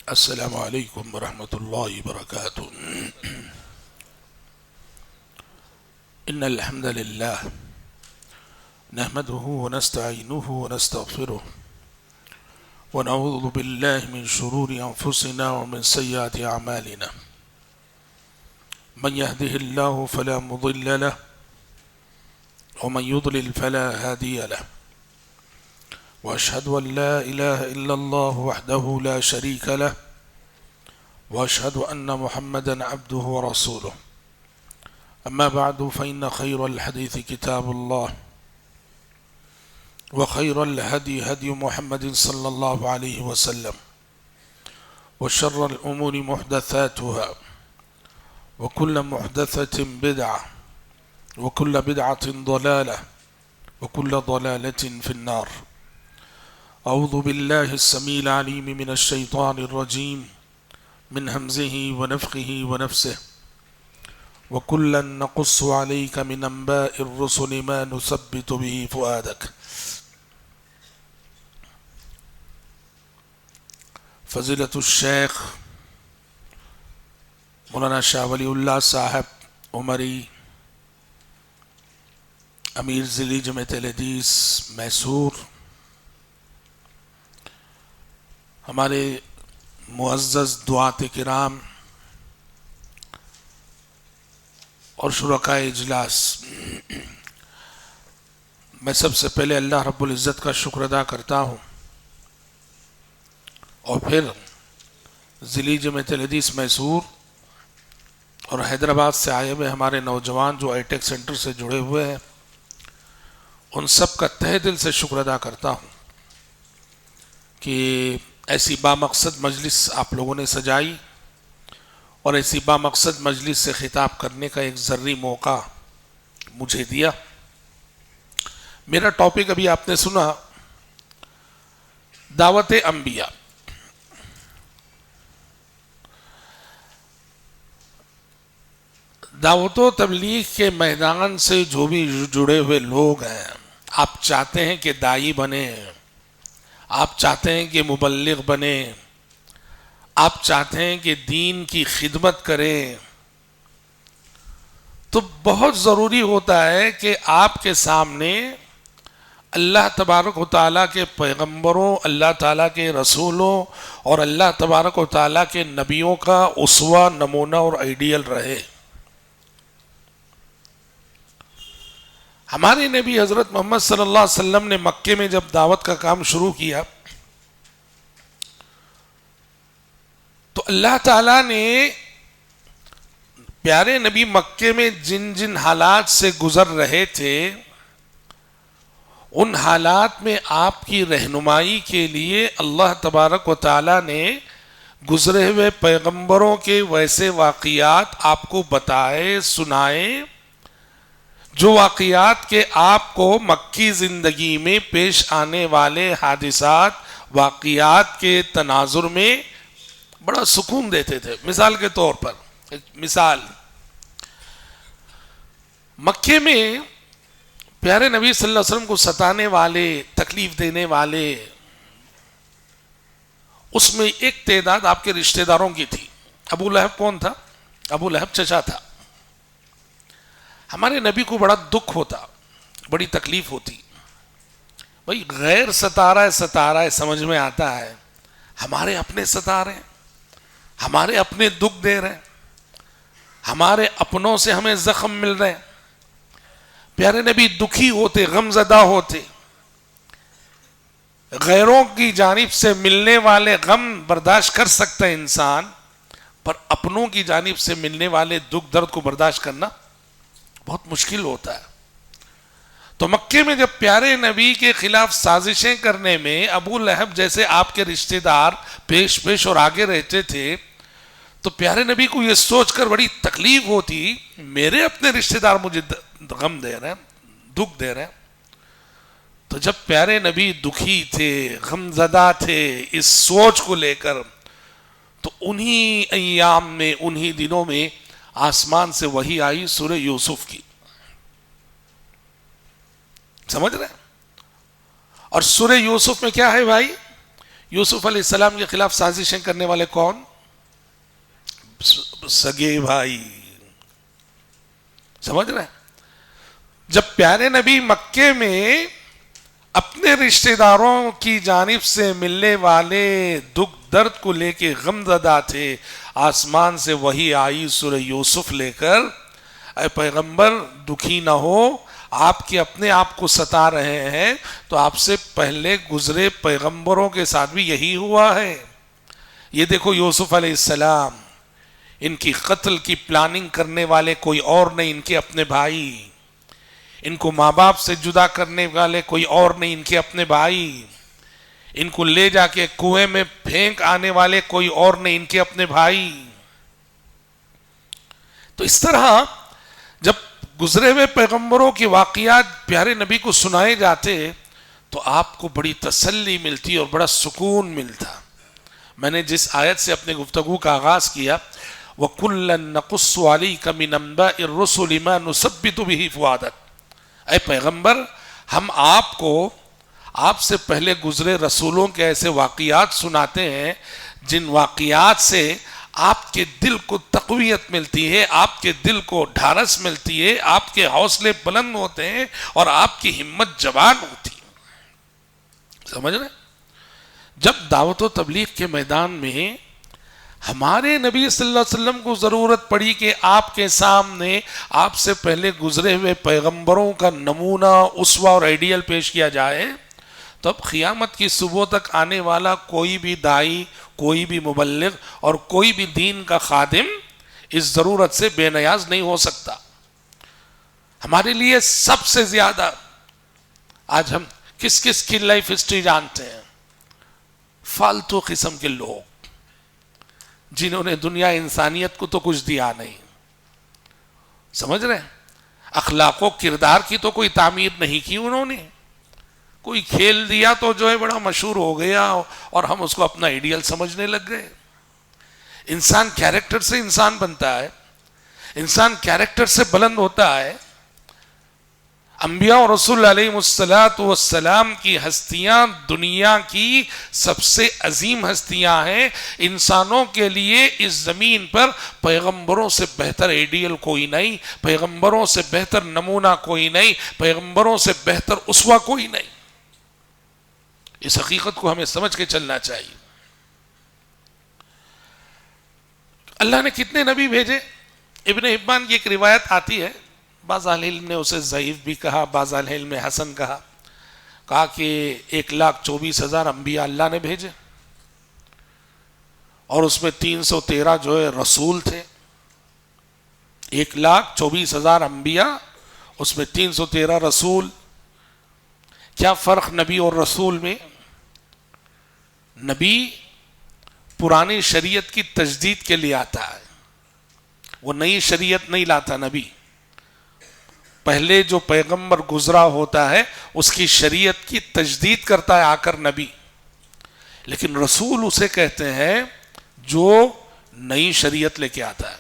السلام عليكم ورحمة الله وبركاته. إن الحمد لله نحمده ونستعينه ونستغفره ونعوذ بالله من شرور أنفسنا ومن سيئات أعمالنا. من يهده الله فلا مضل له ومن يضلل فلا هادي له. وأشهد أن لا إله إلا الله وحده لا شريك له وأشهد أن محمدا عبده ورسوله. أما بعد فإن خير الحديث كتاب الله وخير الهدي هدي محمد صلى الله عليه وسلم وشر الأمور محدثاتها وكل محدثة بدعة وكل بدعة ضلالة وكل ضلالة في النار. أعوذ بالله السميع العليم من الشيطان الرجيم من همزه ونفخه ونفسه. وكلا نقص عليك من أنباء الرسل ما نثبت به فؤادك. فضیلۃ الشیخ مولانا شاہ ولی اللہ صاحب عمری امیر ضلعی جمعیت الحدیث میسور، ہمارے معزز دعات کرام اور شرکاء اجلاس، میں سب سے پہلے اللہ رب العزت کا شکر ادا کرتا ہوں، اور پھر ضلعی جمعیت الحدیث میسور اور حیدرآباد سے آئے ہوئے ہمارے نوجوان جو آئی ٹیک سینٹر سے جڑے ہوئے ہیں، ان سب کا تہہ دل سے شکر ادا کرتا ہوں کہ ایسی بامقصد مجلس آپ لوگوں نے سجائی اور ایسی بامقصد مجلس سے خطاب کرنے کا ایک ذری موقع مجھے دیا۔ میرا ٹاپک ابھی آپ نے سنا، دعوت انبیاء۔ دعوت و تبلیغ کے میدان سے جو بھی جڑے ہوئے لوگ ہیں، آپ چاہتے ہیں کہ داعی بنے، آپ چاہتے ہیں کہ مبلغ بنے، آپ چاہتے ہیں کہ دین کی خدمت کریں، تو بہت ضروری ہوتا ہے کہ آپ کے سامنے اللہ تبارک و تعالیٰ کے پیغمبروں، اللہ تعالیٰ کے رسولوں اور اللہ تبارک و تعالیٰ کے نبیوں کا اسوہ، نمونہ اور آئیڈیل رہے۔ ہمارے نبی حضرت محمد صلی اللہ علیہ وسلم نے مکے میں جب دعوت کا کام شروع کیا تو اللہ تعالیٰ نے پیارے نبی مکے میں جن جن حالات سے گزر رہے تھے، ان حالات میں آپ کی رہنمائی کے لیے اللہ تبارک و تعالیٰ نے گزرے ہوئے پیغمبروں کے ویسے واقعات آپ کو بتائے، سنائے، جو واقعات کے آپ کو مکی زندگی میں پیش آنے والے حادثات، واقعات کے تناظر میں بڑا سکون دیتے تھے۔ مثال کے طور پر مثال، مکے میں پیارے نبی صلی اللہ علیہ وسلم کو ستانے والے، تکلیف دینے والے، اس میں ایک تعداد آپ کے رشتہ داروں کی تھی۔ ابو لہب کون تھا؟ ابو لہب چچا تھا۔ ہمارے نبی کو بڑا دکھ ہوتا، بڑی تکلیف ہوتی، بھائی غیر ستا رہا ہے سمجھ میں آتا ہے، ہمارے اپنے ستا رہے ہیں، ہمارے اپنے دکھ دے رہے ہیں، ہمارے اپنوں سے ہمیں زخم مل رہے ہیں۔ پیارے نبی دکھی ہوتے، غم زدہ ہوتے۔ غیروں کی جانب سے ملنے والے غم برداشت کر سکتا ہے انسان، پر اپنوں کی جانب سے ملنے والے دکھ درد کو برداشت کرنا بہت مشکل ہوتا ہے۔ تو مکے میں جب پیارے نبی کے خلاف سازشیں کرنے میں ابو لہب جیسے آپ کے رشتہ دار پیش اور آگے رہتے تھے، تو پیارے نبی کو یہ سوچ کر بڑی تکلیف ہوتی، میرے اپنے رشتہ دار مجھے غم دے رہے ہیں، دکھ دے رہے ہیں۔ تو جب پیارے نبی دکھی تھے، غم زدہ تھے اس سوچ کو لے کر، تو انہی ایام میں، انہی دنوں میں آسمان سے وحی آئی سورہ یوسف کی، سمجھ رہے ہیں؟ اور سورہ یوسف میں کیا ہے بھائی؟ یوسف علیہ السلام کے خلاف سازشیں کرنے والے کون؟ سگے بھائی. سمجھ رہے ہیں؟ جب پیارے نبی مکے میں اپنے رشتہ داروں کی جانب سے ملنے والے دکھ درد کو لے کے غم زدہ تھے، آسمان سے وحی آئی سورہ یوسف لے کر، اے پیغمبر دکھی نہ ہو، آپ کے اپنے آپ کو ستا رہے ہیں تو آپ سے پہلے گزرے پیغمبروں کے ساتھ بھی یہی ہوا ہے. یہ دیکھو یوسف علیہ السلام، ان کی قتل کی پلاننگ کرنے والے کوئی اور نہیں، ان کے اپنے بھائی. ان کو ماں باپ سے جدا کرنے والے کوئی اور نہیں، ان کے اپنے بھائی. ان کو لے جا کے کنویں میں پھینک آنے والے کوئی اور نہیں، ان کے اپنے بھائی. تو اس طرح جب گزرے ہوئے پیغمبروں کے واقعات پیارے نبی کو سنائے جاتے تو آپ کو بڑی تسلی ملتی اور بڑا سکون ملتا. میں نے جس آیت سے اپنے گفتگو کا آغاز کیا، وَكُلًّا نَقُصُّ عَلَيْكَ مِنْ أَنْبَاءِ الرُّسُلِ مَا نُثَبِّتُ بِهِ فُؤَادَكَ، اے پیغمبر ہم آپ کو آپ سے پہلے گزرے رسولوں کے ایسے واقعات سناتے ہیں جن واقعات سے آپ کے دل کو تقویت ملتی ہے، آپ کے دل کو ڈھارس ملتی ہے، آپ کے حوصلے بلند ہوتے ہیں اور آپ کی ہمت جوان ہوتی ہے. سمجھ رہے؟ جب دعوت و تبلیغ کے میدان میں ہمارے نبی صلی اللہ علیہ وسلم کو ضرورت پڑی کہ آپ کے سامنے آپ سے پہلے گزرے ہوئے پیغمبروں کا نمونہ، اسوہ اور آئیڈیل پیش کیا جائے، تو اب قیامت کی صبح تک آنے والا کوئی بھی داعی، کوئی بھی مبلغ اور کوئی بھی دین کا خادم اس ضرورت سے بے نیاز نہیں ہو سکتا. ہمارے لیے سب سے زیادہ آج ہم کس کس کی لائف ہسٹری جانتے ہیں؟ فالتو قسم کے لوگ جنہوں نے دنیا انسانیت کو تو کچھ دیا نہیں. سمجھ رہے ہیں؟ اخلاق و کردار کی تو کوئی تعمیر نہیں کی انہوں نے. کوئی کھیل دیا تو جو ہے بڑا مشہور ہو گیا اور ہم اس کو اپنا آئیڈیل سمجھنے لگ گئے. انسان کیریکٹر سے انسان بنتا ہے، انسان کیریکٹر سے بلند ہوتا ہے. انبیاء اور رسول علیہ السلام کی ہستیاں دنیا کی سب سے عظیم ہستیاں ہیں. انسانوں کے لیے اس زمین پر پیغمبروں سے بہتر آئیڈیل کوئی نہیں، پیغمبروں سے بہتر نمونہ کوئی نہیں، پیغمبروں سے بہتر اسوہ کوئی نہیں. اس حقیقت کو ہمیں سمجھ کے چلنا چاہیے. اللہ نے کتنے نبی بھیجے؟ ابن حبان کی ایک روایت آتی ہے، بعض اہل علم نے اسے ضعیف بھی کہا، بعض اہل علم نے حسن کہا کہ 1,24,000 انبیاء اللہ نے بھیجے اور اس میں 313 جو ہے رسول تھے. 1,24,000 انبیاء، اس میں 313 رسول. کیا فرق نبی اور رسول میں؟ نبی پرانی شریعت کی تجدید کے لیے آتا ہے، وہ نئی شریعت نہیں لاتا. نبی پہلے جو پیغمبر گزرا ہوتا ہے اس کی شریعت کی تجدید کرتا ہے آ کر نبی. لیکن رسول اسے کہتے ہیں جو نئی شریعت لے کے آتا ہے،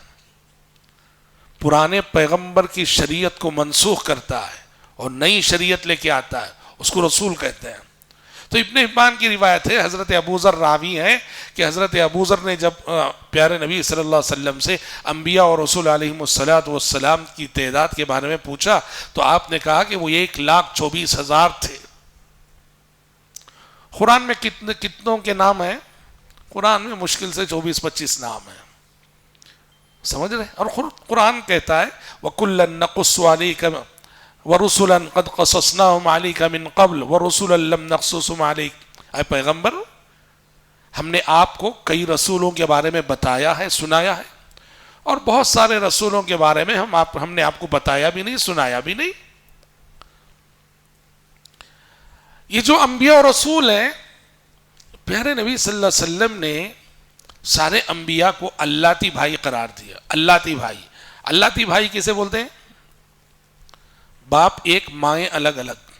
پرانے پیغمبر کی شریعت کو منسوخ کرتا ہے اور نئی شریعت لے کے آتا ہے، اس کو رسول کہتے ہیں. تو ابن حبان کی روایت ہے، حضرت ابو ذر راوی ہیں کہ حضرت ابو ذر نے جب پیارے نبی صلی اللہ علیہ وسلم سے انبیاء اور رسول علیہ السلام کی تعداد کے بارے میں پوچھا تو آپ نے کہا کہ وہ 1,24,000 تھے. قرآن میں کتنوں کے نام ہیں؟ قرآن میں مشکل سے 24-25 نام ہیں. سمجھ رہے؟ اور قرآن کہتا ہے وَكُلًّا نَقُصُّ عَلَيْكَ وَرُسُلًا قَدْ قَصَصْنَاهُمْ عَلَيْكَ مِنْ قَبْلُ وَرُسُلًا لَمْ نَقْصُصْهُمْ عَلَيْكَ. اے پیغمبر ہم نے آپ کو کئی رسولوں کے بارے میں بتایا ہے، سنایا ہے، اور بہت سارے رسولوں کے بارے میں ہم نے آپ کو بتایا بھی نہیں، سنایا بھی نہیں. یہ جو انبیاء اور رسول ہیں، پیارے نبی صلی اللہ علیہ وسلم نے سارے انبیاء کو اللہتی بھائی قرار دیا. اللہتی بھائی، اللہتی بھائی کسے بولتے ہیں؟ باپ ایک، مائیں الگ الگ.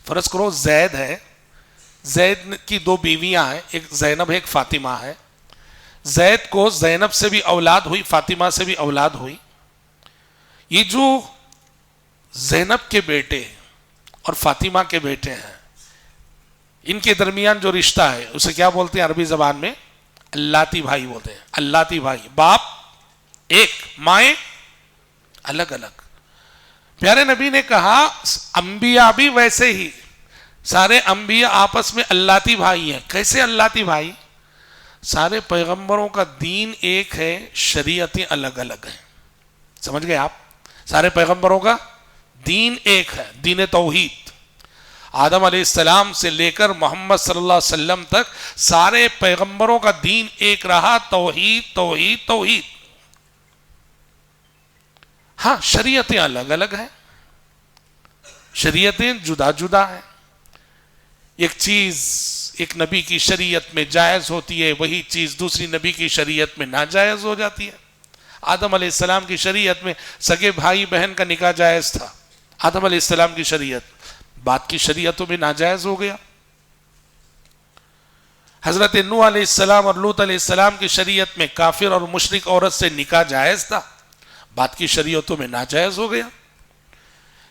فرض کرو زید ہے، زید کی 2 بیویاں ہیں، ایک زینب ہے ایک فاطمہ ہے. زید کو زینب سے بھی اولاد ہوئی، فاطمہ سے بھی اولاد ہوئی. یہ جو زینب کے بیٹے اور فاطمہ کے بیٹے ہیں ان کے درمیان جو رشتہ ہے اسے کیا بولتے ہیں عربی زبان میں؟ اللاتی بھائی بولتے ہیں. اللاتی بھائی، باپ ایک مائیں الگ الگ. پیارے نبی نے کہا انبیاء بھی ویسے ہی، سارے انبیاء آپس میں اللاتی بھائی ہیں. کیسے اللاتی بھائی؟ سارے پیغمبروں کا دین ایک ہے، شریعتیں الگ الگ ہیں. سمجھ گئے آپ؟ سارے پیغمبروں کا دین ایک ہے، دین توحید. آدم علیہ السلام سے لے کر محمد صلی اللہ علیہ وسلم تک سارے پیغمبروں کا دین ایک رہا، توحید توحید توحید. ہاں شریعتیں الگ الگ ہیں، شریعتیں جدا جدا ہیں. ایک چیز ایک نبی کی شریعت میں جائز ہوتی ہے، وہی چیز دوسری نبی کی شریعت میں ناجائز ہو جاتی ہے. آدم علیہ السلام کی شریعت میں سگے بھائی بہن کا نکاح جائز تھا، آدم علیہ السلام کی شریعت، بعد کی شریعتوں میں ناجائز ہو گیا. حضرت نوح علیہ السلام اور لوط علیہ السلام کی شریعت میں کافر اور مشرک عورت سے نکاح جائز تھا، بعد کی شریعتوں میں ناجائز ہو گیا.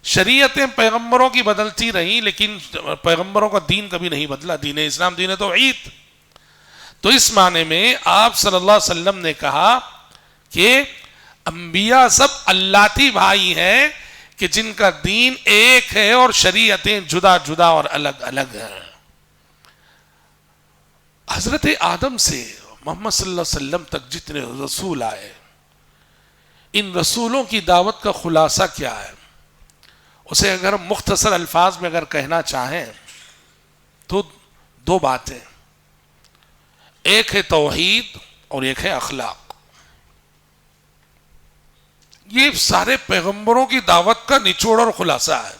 شریعتیں پیغمبروں کی بدلتی رہیں لیکن پیغمبروں کا دین کبھی نہیں بدلا، دین اسلام دین توحید. تو اس معنی میں آپ صلی اللہ علیہ وسلم نے کہا کہ انبیاء سب اللاتی بھائی ہیں کہ جن کا دین ایک ہے اور شریعتیں جدا جدا اور الگ الگ ہیں. حضرت آدم سے محمد صلی اللہ علیہ وسلم تک جتنے رسول آئے، ان رسولوں کی دعوت کا خلاصہ کیا ہے؟ اسے اگر مختصر الفاظ میں اگر کہنا چاہیں تو دو باتیں، ایک ہے توحید اور ایک ہے اخلاق. یہ سارے پیغمبروں کی دعوت کا نچوڑ اور خلاصہ ہے،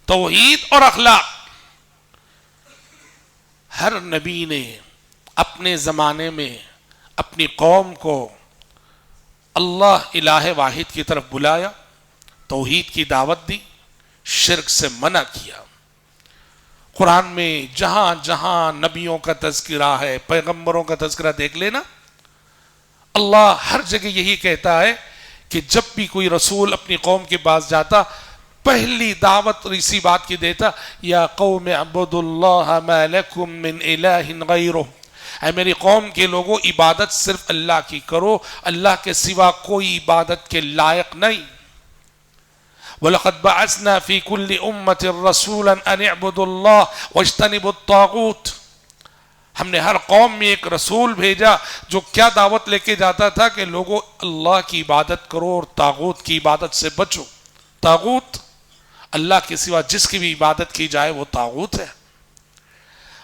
توحید اور اخلاق. ہر نبی نے اپنے زمانے میں اپنی قوم کو اللہ الہ واحد کی طرف بلایا، توحید کی دعوت دی، شرک سے منع کیا. قرآن میں جہاں جہاں نبیوں کا تذکرہ ہے، پیغمبروں کا تذکرہ دیکھ لینا، اللہ ہر جگہ یہی کہتا ہے کہ جب بھی کوئی رسول اپنی قوم کے پاس جاتا پہلی دعوت اسی بات کی دیتا، یا قوم اعبدوا اللہ ما لکم من الہ غیرہ، اے میری قوم کے لوگوں عبادت صرف اللہ کی کرو، اللہ کے سوا کوئی عبادت کے لائق نہیں. وَلَقَدْ بَعَثْنَا فِي كُلِّ أُمَّةٍ رَسُولًا أَنِ اعْبُدُوا اللَّهَ وَاجْتَنِبُوا الطَّاغُوتَ. ہم نے ہر قوم میں ایک رسول بھیجا جو کیا دعوت لے کے جاتا تھا کہ لوگوں اللہ کی عبادت کرو اور طاغوت کی عبادت سے بچو. طاغوت اللہ کے سوا جس کی بھی عبادت کی جائے وہ طاغوت ہے.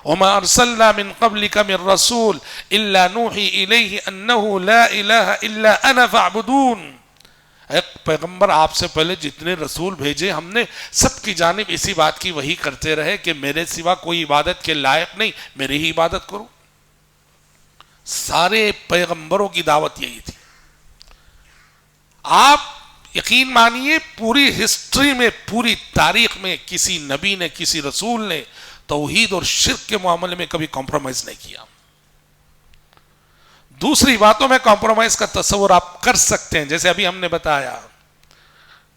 وَمَا أَرْسَلْنَا مِن قَبْلِكَ مِن رَّسُولٍ إِلَّا نُوحِي إِلَيْهِ أَنَّهُ لَا إِلَهَ إِلَّا أَنَا فَاعْبُدُونِ. ایک پیغمبر آپ سے پہلے جتنے رسول بھیجے ہم نے سب کی جانب اسی بات کی وحی کرتے رہے کہ میرے سوا کوئی عبادت کے لائق نہیں، میری ہی عبادت کرو. سارے پیغمبروں کی دعوت یہی تھی. آپ یقین مانیے پوری ہسٹری میں، پوری تاریخ میں کسی نبی نے، کسی رسول نے توحید اور شرک کے معاملے میں کبھی کمپرومائز نہیں کیا. دوسری باتوں میں کمپرومائز کا تصور آپ کر سکتے ہیں، جیسے ابھی ہم نے بتایا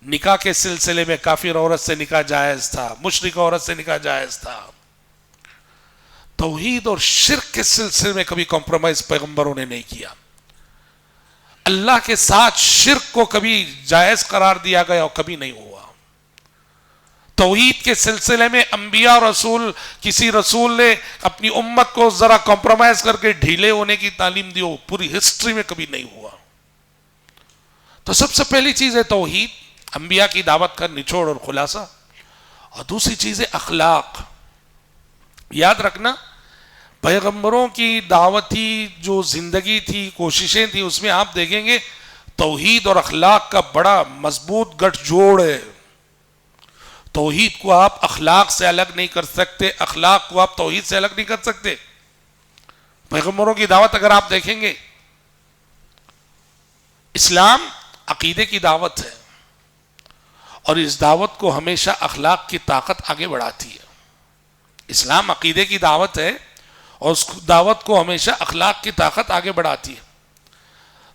نکاح کے سلسلے میں کافر عورت سے نکاح جائز تھا، مشرک عورت سے نکاح جائز تھا. توحید اور شرک کے سلسلے میں کبھی کمپرومائز پیغمبروں نے نہیں کیا. اللہ کے ساتھ شرک کو کبھی جائز قرار دیا گیا اور کبھی نہیں ہوا. توحید کے سلسلے میں انبیاء اور رسول، کسی رسول نے اپنی امت کو ذرا کمپرومائز کر کے ڈھیلے ہونے کی تعلیم دی، پوری ہسٹری میں کبھی نہیں ہوا. تو سب سے پہلی چیز ہے توحید، انبیاء کی دعوت کا نچوڑ اور خلاصہ. اور دوسری چیز ہے اخلاق. یاد رکھنا پیغمبروں کی دعوتی جو زندگی تھی، کوششیں تھی، اس میں آپ دیکھیں گے توحید اور اخلاق کا بڑا مضبوط گٹھ جوڑ ہے. توحید کو آپ اخلاق سے الگ نہیں کر سکتے، اخلاق کو آپ توحید سے الگ نہیں کر سکتے. پیغمبروں کی دعوت اگر آپ دیکھیں گے، اسلام عقیدے کی دعوت ہے اور اس دعوت کو ہمیشہ اخلاق کی طاقت آگے بڑھاتی ہے. اسلام عقیدے کی دعوت ہے اور اس دعوت کو ہمیشہ اخلاق کی طاقت آگے بڑھاتی ہے.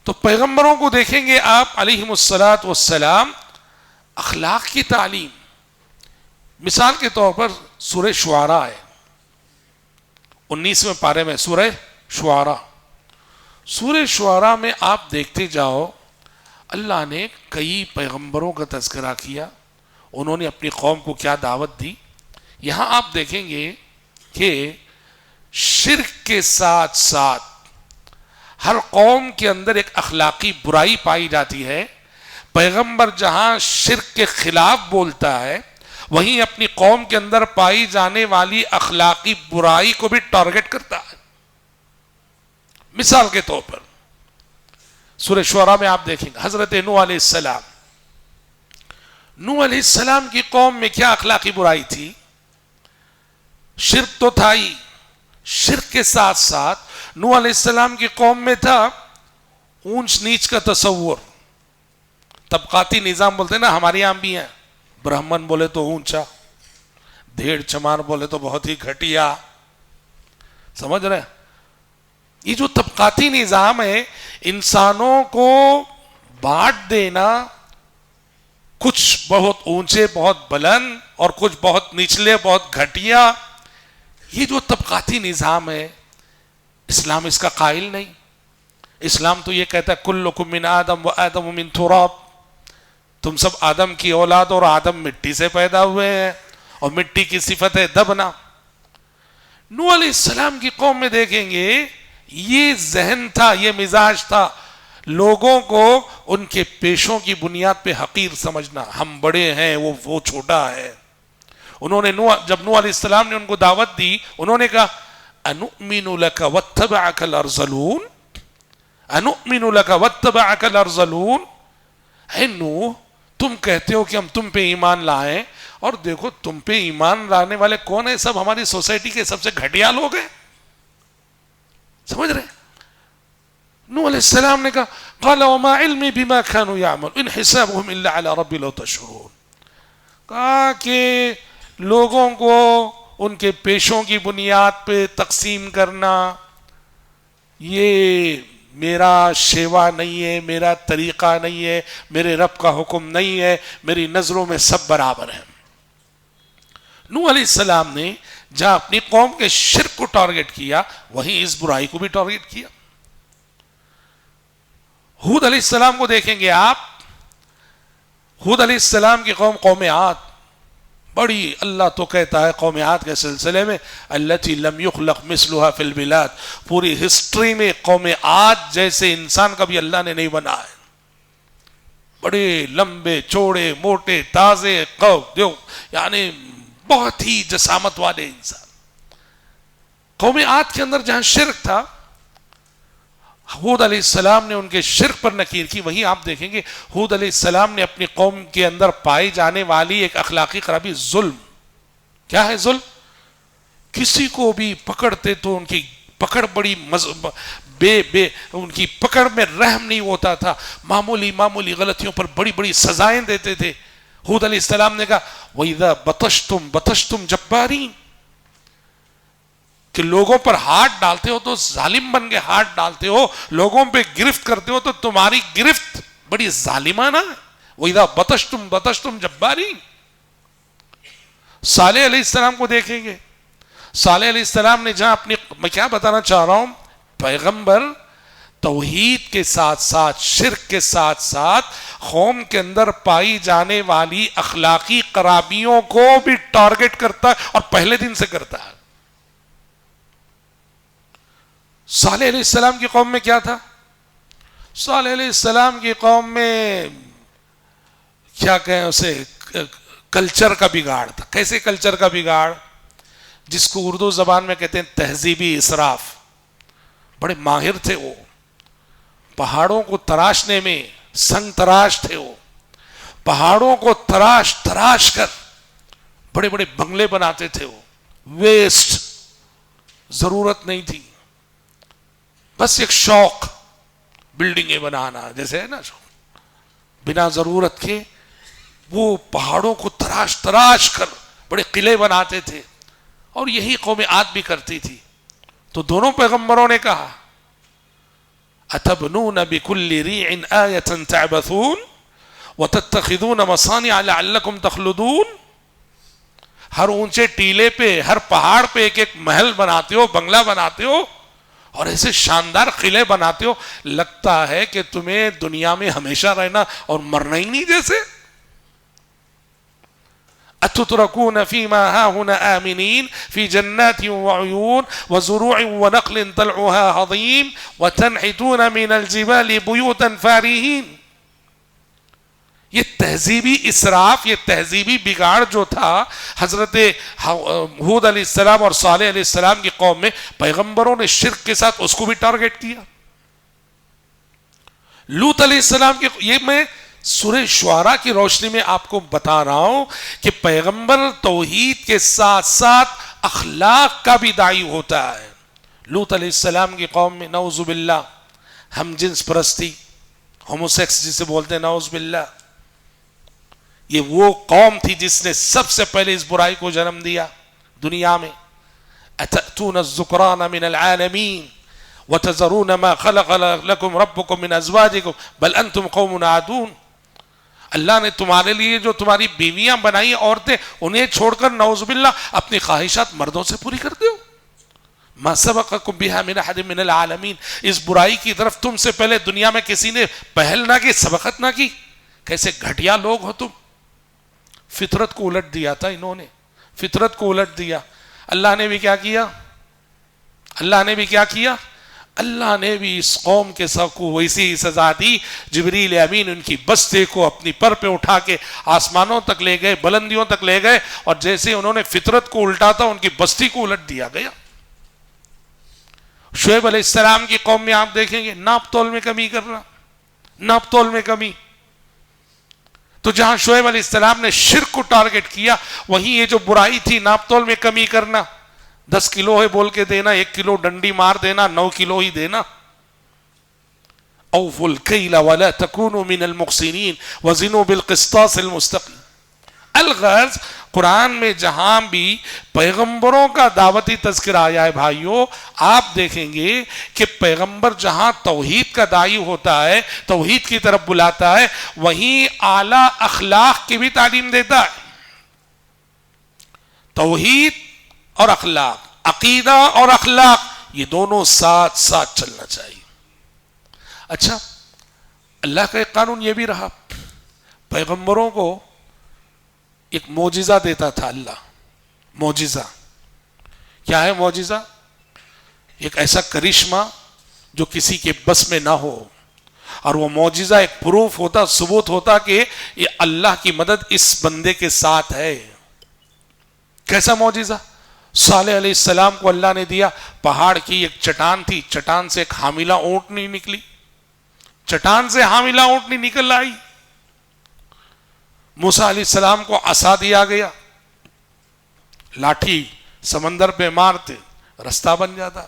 تو پیغمبروں کو دیکھیں گے آپ علیہم الصلاۃ والسلام، اخلاق کی تعلیم مثال کے طور پر سورہ شعراء ہے، 19ویں پارے میں سورہ شعراء. سورہ شعراء میں آپ دیکھتے جاؤ اللہ نے کئی پیغمبروں کا تذکرہ کیا، انہوں نے اپنی قوم کو کیا دعوت دی. یہاں آپ دیکھیں گے کہ شرک کے ساتھ ساتھ ہر قوم کے اندر ایک اخلاقی برائی پائی جاتی ہے. پیغمبر جہاں شرک کے خلاف بولتا ہے وہیں اپنی قوم کے اندر پائی جانے والی اخلاقی برائی کو بھی ٹارگٹ کرتا ہے. مثال کے طور پر سورہ شعراء میں آپ دیکھیں گے حضرت نوح علیہ السلام. نوح علیہ السلام کی قوم میں کیا اخلاقی برائی تھی؟ شرک تو تھا ہی، شرک کے ساتھ ساتھ نوح علیہ السلام کی قوم میں تھا اونچ نیچ کا تصور. طبقاتی نظام بولتے ہیں نا، ہمارے یہاں بھی ہیں. برہمن بولے تو اونچا، دھیڑ چمار بولے تو بہت ہی گھٹیا. سمجھ رہے ہیں؟ یہ جو طبقاتی نظام ہے انسانوں کو بانٹ دینا، کچھ بہت اونچے بہت بلند اور کچھ بہت نچلے بہت گھٹیا، یہ جو طبقاتی نظام ہے اسلام اس کا قائل نہیں. اسلام تو یہ کہتا ہے کلکم من آدم و آدم من تراب، تم سب آدم کی اولاد اور آدم مٹی سے پیدا ہوئے ہیں اور مٹی کی صفت ہے دبنا. نوح علیہ السلام کی قوم میں دیکھیں گے یہ ذہن تھا، یہ مزاج تھا، لوگوں کو ان کے پیشوں کی بنیاد پہ حقیر سمجھنا. ہم بڑے ہیں وہ چھوٹا ہے. انہوں نے جب نوح علیہ السلام نے ان کو دعوت دی انہوں نے کہا انؤمن لک واتبعک الارذلون، انؤمن لک واتبعک الارذلون. اے نوح تم کہتے ہو کہ ہم تم پہ ایمان لائیں اور دیکھو تم پہ ایمان لانے والے کون ہیں؟ سب ہماری سوسائٹی کے سب سے گھٹیا لوگ ہیں. سمجھ رہے؟ نوح علیہ السلام نے کہا قال وما علمی بما كانوا يعملون ان حسابهم الا على ربي لو تشعرون. کہا کہ لوگوں کو ان کے پیشوں کی بنیاد پہ تقسیم کرنا یہ میرا شیوا نہیں ہے، میرا طریقہ نہیں ہے، میرے رب کا حکم نہیں ہے، میری نظروں میں سب برابر ہیں. نوح علیہ السلام نے جہاں اپنی قوم کے شرک کو ٹارگٹ کیا وہیں اس برائی کو بھی ٹارگٹ کیا. ہود علیہ السلام کو دیکھیں گے آپ. ہود علیہ السلام کی قوم عاد بڑی، اللہ تو کہتا ہے قوم عاد کے سلسلے میں التی لم یخلق مثلها فی البلاد، پوری ہسٹری میں قوم عاد جیسے انسان کبھی اللہ نے نہیں بنایا. بڑے لمبے چوڑے موٹے تازے قوم، یعنی بہت ہی جسامت والے انسان. قوم عاد کے اندر جہاں شرک تھا ہود علیہ السلام نے ان کے شرک پر نکیر کی. وہیں آپ دیکھیں گے ہود علیہ السلام نے اپنی قوم کے اندر پائی جانے والی ایک اخلاقی خرابی ظلم. کیا ہے ظلم؟ کسی کو بھی پکڑتے تو ان کی پکڑ بڑی ان کی پکڑ میں رحم نہیں ہوتا تھا. معمولی غلطیوں پر بڑی بڑی سزائیں دیتے تھے. ہود علیہ السلام نے کہا وَإِذَا بَطَشْتُمْ جَبَّارِينَ، کہ لوگوں پر ہاتھ ڈالتے ہو تو ظالم بن کے ہاتھ ڈالتے ہو، لوگوں پہ گرفت کرتے ہو تو تمہاری گرفت بڑی ظالمانہ ہے. وَإِذَا بَطَشْتُمْ جَبَّارِينَ. صالح علیہ السلام کو دیکھیں گے. صالح علیہ السلام نے جہاں میں کیا بتانا چاہ رہا ہوں، پیغمبر توحید کے ساتھ ساتھ شرک کے ساتھ ساتھ قوم کے اندر پائی جانے والی اخلاقی خرابیوں کو بھی ٹارگٹ کرتا ہے اور پہلے دن سے کرتا ہے. صالح علیہ السلام کی قوم میں کیا تھا؟ صالح علیہ السلام کی قوم میں کیا کہیں اسے، کلچر کا بگاڑ تھا. کیسے کلچر کا بگاڑ؟ جس کو اردو زبان میں کہتے ہیں تہذیبی اسراف. بڑے ماہر تھے وہ، پہاڑوں کو تراشنے میں سنگ تراش تھے. وہ پہاڑوں کو تراش کر بڑے بڑے بنگلے بناتے تھے. وہ ویسٹ، ضرورت نہیں تھی، بس ایک شوق بلڈنگیں بنانا جیسے ہے نا، بنا ضرورت کے وہ پہاڑوں کو تراش کر بڑے قلعے بناتے تھے. اور یہی قوم عاد بھی کرتی تھی. تو دونوں پیغمبروں نے کہا اتبنون بكل ريع آية تعبثون وتتخذون مصانع لعلكم تخلدون. ہر اونچے ٹیلے پہ، ہر پہاڑ پہ ایک ایک محل بناتے ہو، بنگلہ بناتے ہو، اور ایسے شاندار قلعے بناتے ہو، لگتا ہے کہ تمہیں دنیا میں ہمیشہ رہنا اور مرنا ہی نہیں جیسے. اتتركون فيما هاهنا آمنين في جنات وعيون وزروع ونخل طلعها هضيم وتنحتون من الجبال بيوتا فارهين. یہ تہذیبی اسراف، یہ تہذیبی بگاڑ جو تھا حضرت ہود علیہ السلام اور صالح علیہ السلام کی قوم میں، پیغمبروں نے شرک کے ساتھ اس کو بھی ٹارگٹ کیا. لوط علیہ السلام کی، یہ میں سورہ شعراء کی روشنی میں آپ کو بتا رہا ہوں کہ پیغمبر توحید کے ساتھ ساتھ اخلاق کا بھی داعی ہوتا ہے. لوط علیہ السلام کی قوم میں نعوذ باللہ ہم جنس پرستی، ہوموسیکس جسے بولتے ہیں، نعوذ باللہ، یہ وہ قوم تھی جس نے سب سے پہلے اس برائی کو جنم دیا دنیا میں. اتأتون الذکران من العالمین وتذرون ما خلق لكم ربكم من ازواجكم بل انتم قوم عادون. اللہ نے تمہارے لیے جو تمہاری بیویاں بنائی عورتیں، انہیں چھوڑ کر نعوذ باللہ اپنی خواہشات مردوں سے پوری کرتے ہو. ما سبقکم بها من احد من العالمین. اس برائی کی طرف تم سے پہلے دنیا میں کسی نے پہل نہ کی، سبقت نہ کی. کیسے گھٹیا لوگ ہو تم. فطرت کو الٹ دیا تھا انہوں نے، فطرت کو الٹ دیا. اللہ نے بھی کیا کیا؟ اللہ نے بھی کیا کیا؟ اللہ نے بھی اس قوم کے سب کو ویسی ہی سزا دی. جبریل امین ان کی بستے کو اپنی پر پہ اٹھا کے آسمانوں تک لے گئے، بلندیوں تک لے گئے، اور جیسے انہوں نے فطرت کو الٹا تھا ان کی بستی کو الٹ دیا گیا. شعیب علیہ السلام کی قوم میں آپ دیکھیں گے ناپ تول میں کمی کرنا، ناپ تول میں کمی. تو جہاں شعیب علیہ السلام نے شرک کو ٹارگٹ کیا، وہیں یہ جو برائی تھی ناپ تول میں کمی کرنا، 10 کلو ہے بول کے دینا، 1 کلو ڈنڈی مار دینا، 9 کلو ہی دینا. اوفوا الکیل ولا تکونوا من المخسرین وزنوا بالقسطاس المستقیم. الغرض قرآن میں جہاں بھی پیغمبروں کا دعوتی تذکرہ آیا ہے بھائیوں، آپ دیکھیں گے کہ پیغمبر جہاں توحید کا داعی ہوتا ہے، توحید کی طرف بلاتا ہے، وہیں اعلیٰ اخلاق کی بھی تعلیم دیتا ہے. توحید اور اخلاق، عقیدہ اور اخلاق، یہ دونوں ساتھ ساتھ چلنا چاہیے. اچھا، اللہ کا ایک قانون یہ بھی رہا، پیغمبروں کو ایک معجزہ دیتا تھا اللہ. معجزہ کیا ہے؟ معجزہ ایک ایسا کرشمہ جو کسی کے بس میں نہ ہو، اور وہ معجزہ ایک پروف ہوتا، ثبوت ہوتا کہ یہ اللہ کی مدد اس بندے کے ساتھ ہے. کیسا معجزہ؟ صالح علیہ السلام کو اللہ نے دیا، پہاڑ کی ایک چٹان تھی، چٹان سے ایک حاملہ اونٹنی نکلی، چٹان سے حاملہ اونٹنی نکل آئی. موسیٰ علیہ السلام کو عصا دیا گیا، لاٹھی سمندر پہ مارتے رستہ بن جاتا،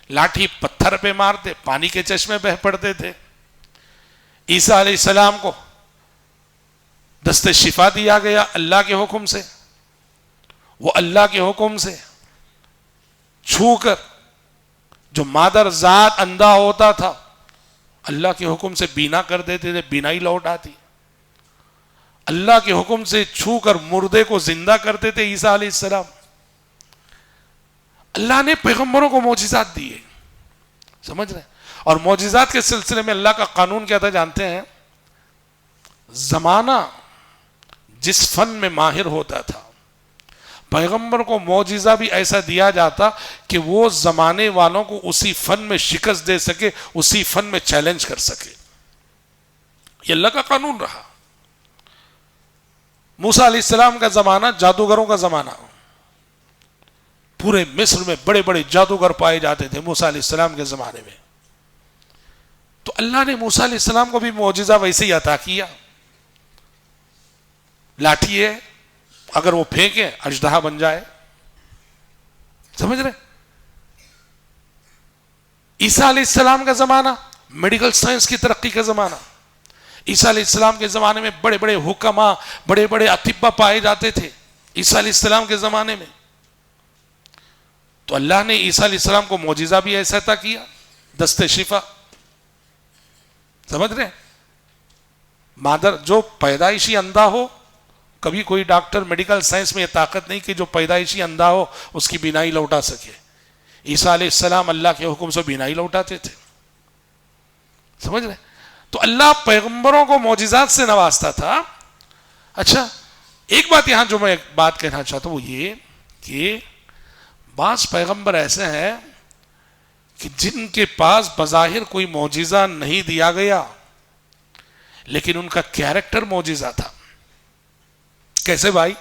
لاٹھی پتھر پہ مارتے پانی کے چشمے بہہ پڑتے تھے. عیسیٰ علیہ السلام کو دست شفا دیا گیا اللہ کے حکم سے، وہ اللہ کے حکم سے چھو کر جو مادر ذات اندھا ہوتا تھا اللہ کے حکم سے بینا کر دیتے تھے، بینائی لوٹ آتی. اللہ کے حکم سے چھو کر مردے کو زندہ کرتے تھے عیسیٰ علیہ السلام. اللہ نے پیغمبروں کو معجزات دیے، سمجھ رہے ہیں؟ اور معجزات کے سلسلے میں اللہ کا قانون کیا تھا جانتے ہیں؟ زمانہ جس فن میں ماہر ہوتا تھا، پیغمبر کو معجزہ بھی ایسا دیا جاتا کہ وہ زمانے والوں کو اسی فن میں شکست دے سکے، اسی فن میں چیلنج کر سکے. یہ اللہ کا قانون رہا. موسیٰ علیہ السلام کا زمانہ جادوگروں کا زمانہ، پورے مصر میں بڑے بڑے جادوگر پائے جاتے تھے موسیٰ علیہ السلام کے زمانے میں. تو اللہ نے موسیٰ علیہ السلام کو بھی معجزہ ویسے ہی عطا کیا. لاٹھی ہے، اگر وہ پھینکے اژدہا بن جائے، سمجھ رہے؟ عیسیٰ علیہ السلام کا زمانہ میڈیکل سائنس کی ترقی کا زمانہ. عیسیٰ علیہ السلام کے زمانے میں بڑے بڑے حکماء، بڑے بڑے اطباء پائے جاتے تھے عیسیٰ علیہ السلام کے زمانے میں. تو اللہ نے عیسیٰ علیہ السلام کو معجزہ بھی ایسا عطا کیا، دست شفا. سمجھ رہے؟ مادر جو پیدائشی اندھا ہو کبھی کوئی ڈاکٹر میڈیکل سائنس میں یہ طاقت نہیں کہ جو پیدائشی اندھا ہو اس کی بینائی لوٹا سکے. عیسیٰ علیہ السلام اللہ کے حکم سے بینائی لوٹاتے تھے. سمجھ رہے؟ تو اللہ پیغمبروں کو معجزات سے نوازتا تھا. اچھا ایک بات یہاں جو میں ایک بات کہنا چاہتا ہوں وہ یہ کہ بعض پیغمبر ایسے ہیں کہ جن کے پاس بظاہر کوئی معجزہ نہیں دیا گیا لیکن ان کا کیریکٹر معجزہ تھا. کیسے بھائی؟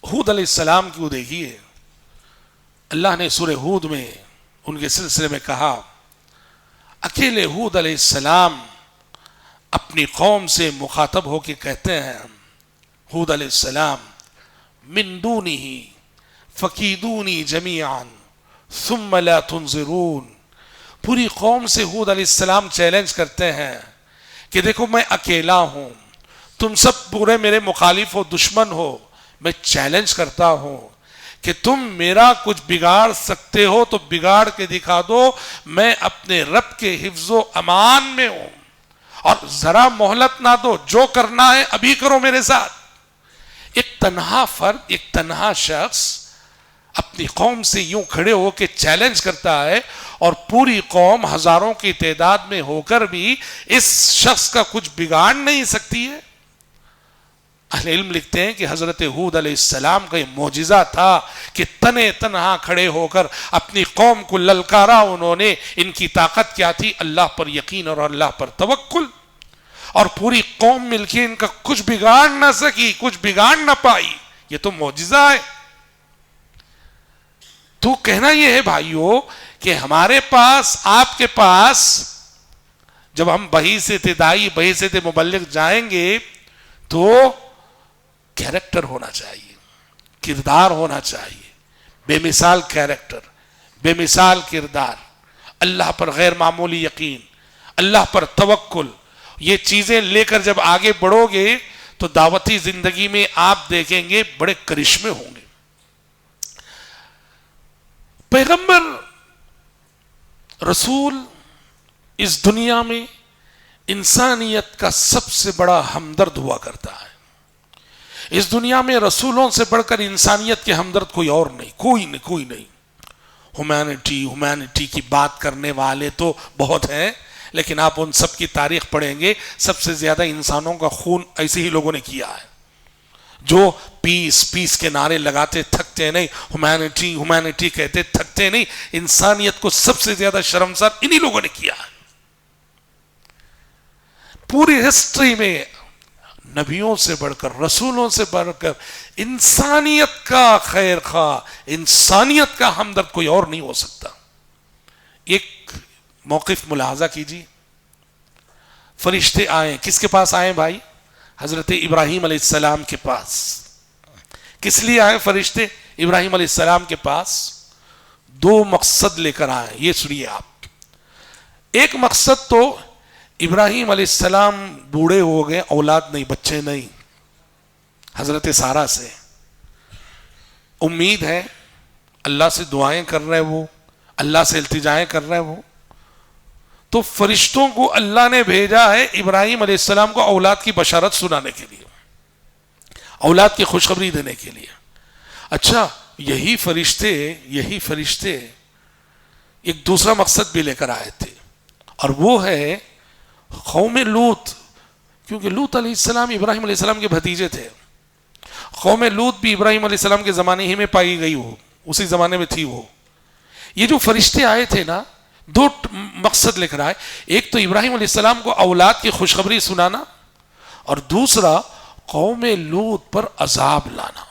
ہود علیہ السلام کی دیکھیے اللہ نے سورہ ہود میں ان کے سلسلے میں کہا اکیلے ہود علیہ السلام اپنی قوم سے مخاطب ہو کے کہتے ہیں ہود علیہ السلام من دونہ فکیدونی جمیعا ثم لا تنظرون. پوری قوم سے ہود علیہ السلام چیلنج کرتے ہیں کہ دیکھو میں اکیلا ہوں, تم سب پورے میرے مخالف ہو, دشمن ہو, میں چیلنج کرتا ہوں کہ تم میرا کچھ بگاڑ سکتے ہو تو بگاڑ کے دکھا دو, میں اپنے رب کے حفظ و امان میں ہوں اور ذرا مہلت نہ دو, جو کرنا ہے ابھی کرو میرے ساتھ. ایک تنہا فرد, ایک تنہا شخص اپنی قوم سے یوں کھڑے ہو کے چیلنج کرتا ہے اور پوری قوم ہزاروں کی تعداد میں ہو کر بھی اس شخص کا کچھ بگاڑ نہیں سکتی ہے. اہل علم لکھتے ہیں کہ حضرت ہود علیہ السلام کا یہ معجزہ تھا کہ تنے تنہا کھڑے ہو کر اپنی قوم کو للکارا انہوں نے. ان کی طاقت کیا تھی؟ اللہ پر یقین اور اللہ پر توکل. اور پوری قوم مل کے ان کا کچھ بگاڑ نہ سکی, کچھ بگاڑ نہ پائی. یہ تو معجزہ ہے. تو کہنا یہ ہے بھائیو کہ ہمارے پاس, آپ کے پاس جب ہم بحیث ابتدائی بحیث مبلغ جائیں گے تو کیریکٹر ہونا چاہیے, کردار ہونا چاہیے, بے مثال کیریکٹر, بے مثال کردار, اللہ پر غیر معمولی یقین, اللہ پر توکل. یہ چیزیں لے کر جب آگے بڑھو گے تو دعوتی زندگی میں آپ دیکھیں گے بڑے کرشمے ہوں گے. پیغمبر رسول اس دنیا میں انسانیت کا سب سے بڑا ہمدرد ہوا کرتا ہے. اس دنیا میں رسولوں سے بڑھ کر انسانیت کے ہمدرد کوئی اور نہیں, کوئی نہیں. ہیومینٹی کی بات کرنے والے تو بہت ہیں, لیکن آپ ان سب کی تاریخ پڑھیں گے, سب سے زیادہ انسانوں کا خون ایسے ہی لوگوں نے کیا ہے جو پیس کے نعرے لگاتے تھکتے نہیں, ہیومینٹی کہتے تھکتے نہیں. انسانیت کو سب سے زیادہ شرمسار انہی لوگوں نے کیا ہے. پوری ہسٹری میں نبیوں سے بڑھ کر, رسولوں سے بڑھ کر انسانیت کا خیر خواہ, انسانیت کا ہمدرد کوئی اور نہیں ہو سکتا. ایک موقف ملاحظہ کیجیے. فرشتے آئے, کس کے پاس آئے بھائی؟ حضرت ابراہیم علیہ السلام کے پاس. کس لیے آئے فرشتے ابراہیم علیہ السلام کے پاس؟ دو مقصد لے کر آئے, یہ سنیے آپ. ایک مقصد تو ابراہیم علیہ السلام بوڑھے ہو گئے, اولاد نہیں, بچے نہیں. حضرت سارہ سے امید ہے, اللہ سے دعائیں کر رہے وہ, اللہ سے التجائیں کر رہے وہ. تو فرشتوں کو اللہ نے بھیجا ہے ابراہیم علیہ السلام کو اولاد کی بشارت سنانے کے لیے, اولاد کی خوشخبری دینے کے لیے. اچھا یہی فرشتے ایک دوسرا مقصد بھی لے کر آئے تھے, اور وہ ہے قوم لوط. کیونکہ لوط علیہ السلام ابراہیم علیہ السلام کے بھتیجے تھے. قوم لوط بھی ابراہیم علیہ السلام کے زمانے ہی میں پائی گئی, ہو اسی زمانے میں تھی وہ. یہ جو فرشتے آئے تھے نا, دو مقصد لے کر آئے. ایک تو ابراہیم علیہ السلام کو اولاد کی خوشخبری سنانا, اور دوسرا قوم لوط پر عذاب لانا.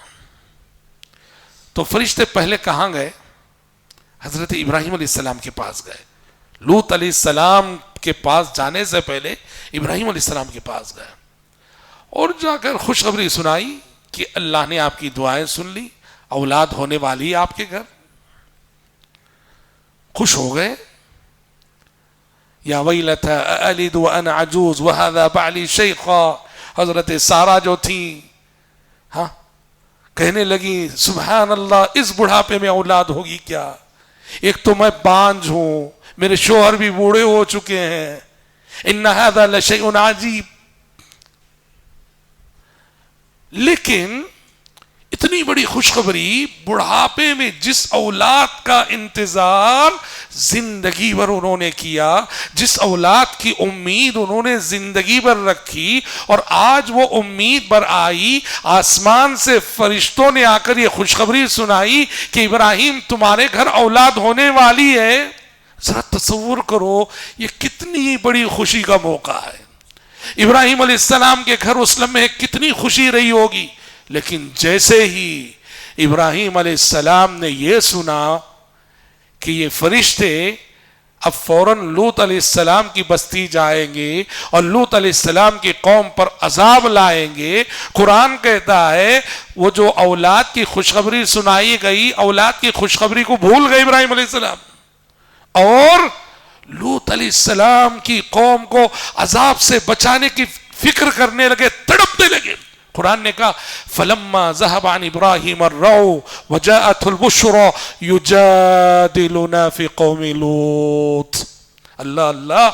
تو فرشتے پہلے کہاں گئے؟ حضرت ابراہیم علیہ السلام کے پاس گئے. لوط علیہ السلام کے پاس جانے سے پہلے ابراہیم علیہ السلام کے پاس گئے اور جا کر خوشخبری سنائی کہ اللہ نے آپ کی دعائیں سن لی, اولاد ہونے والی ہے آپ کے گھر. خوش ہو گئے. یا ویلتا االد وانا عجوز وهذا بعلی شیخا. حضرت سارہ جو تھیں ہاں کہنے لگی سبحان اللہ, اس بڑھاپے میں اولاد ہوگی کیا؟ ایک تو میں بانجھ ہوں, میرے شوہر بھی بوڑھے ہو چکے ہیں. ان هذا لشیء عجیب. لیکن اتنی بڑی خوشخبری، بڑھاپے میں جس اولاد کا انتظار زندگی بھر انہوں نے کیا، جس اولاد کی امید انہوں نے زندگی بھر رکھی، اور آج وہ امید بر آئی، آسمان سے فرشتوں نے آ کر یہ خوشخبری سنائی کہ ابراہیم تمہارے گھر اولاد ہونے والی ہے. ذرا تصور کرو یہ کتنی بڑی خوشی کا موقع ہے. ابراہیم علیہ السلام کے گھر اس لمحے کتنی خوشی رہی ہوگی. لیکن جیسے ہی ابراہیم علیہ السلام نے یہ سنا کہ یہ فرشتے اب فوراً لوط علیہ السلام کی بستی جائیں گے اور لوط علیہ السلام کی قوم پر عذاب لائیں گے، قرآن کہتا ہے وہ جو اولاد کی خوشخبری سنائی گئی، اولاد کی خوشخبری کو بھول گئے ابراہیم علیہ السلام، اور لوط علیہ السلام کی قوم کو عذاب سے بچانے کی فکر کرنے لگے، تڑپنے لگے. قرآن نے کہا فَلَمَّا ذَهَبَ عَنْ إِبْرَاهِيمَ الرَّوْعُ وَجَاءَتْهُ الْبُشْرَى يُجَادِلُنَا فِي قَوْمِ لُوط. اللہ اللہ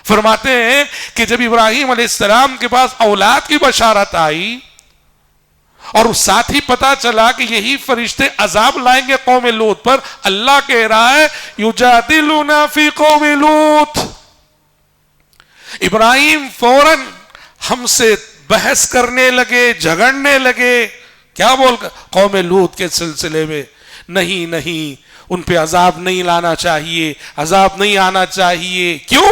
فرماتے ہیں کہ جب ابراہیم علیہ السلام کے پاس اولاد کی بشارت آئی اور ساتھ ہی پتا چلا کہ یہی فرشتے عذاب لائیں گے قوم لوط پر، اللہ کہہ رہا ہے یجادلونا فی قوم لوط. ابراہیم فوراً ہم سے بحث کرنے لگے، جھگڑنے لگے. کیا بول کر؟ قوم لوط کے سلسلے میں. نہیں نہیں، ان پہ عذاب نہیں لانا چاہیے، عذاب نہیں آنا چاہیے. کیوں؟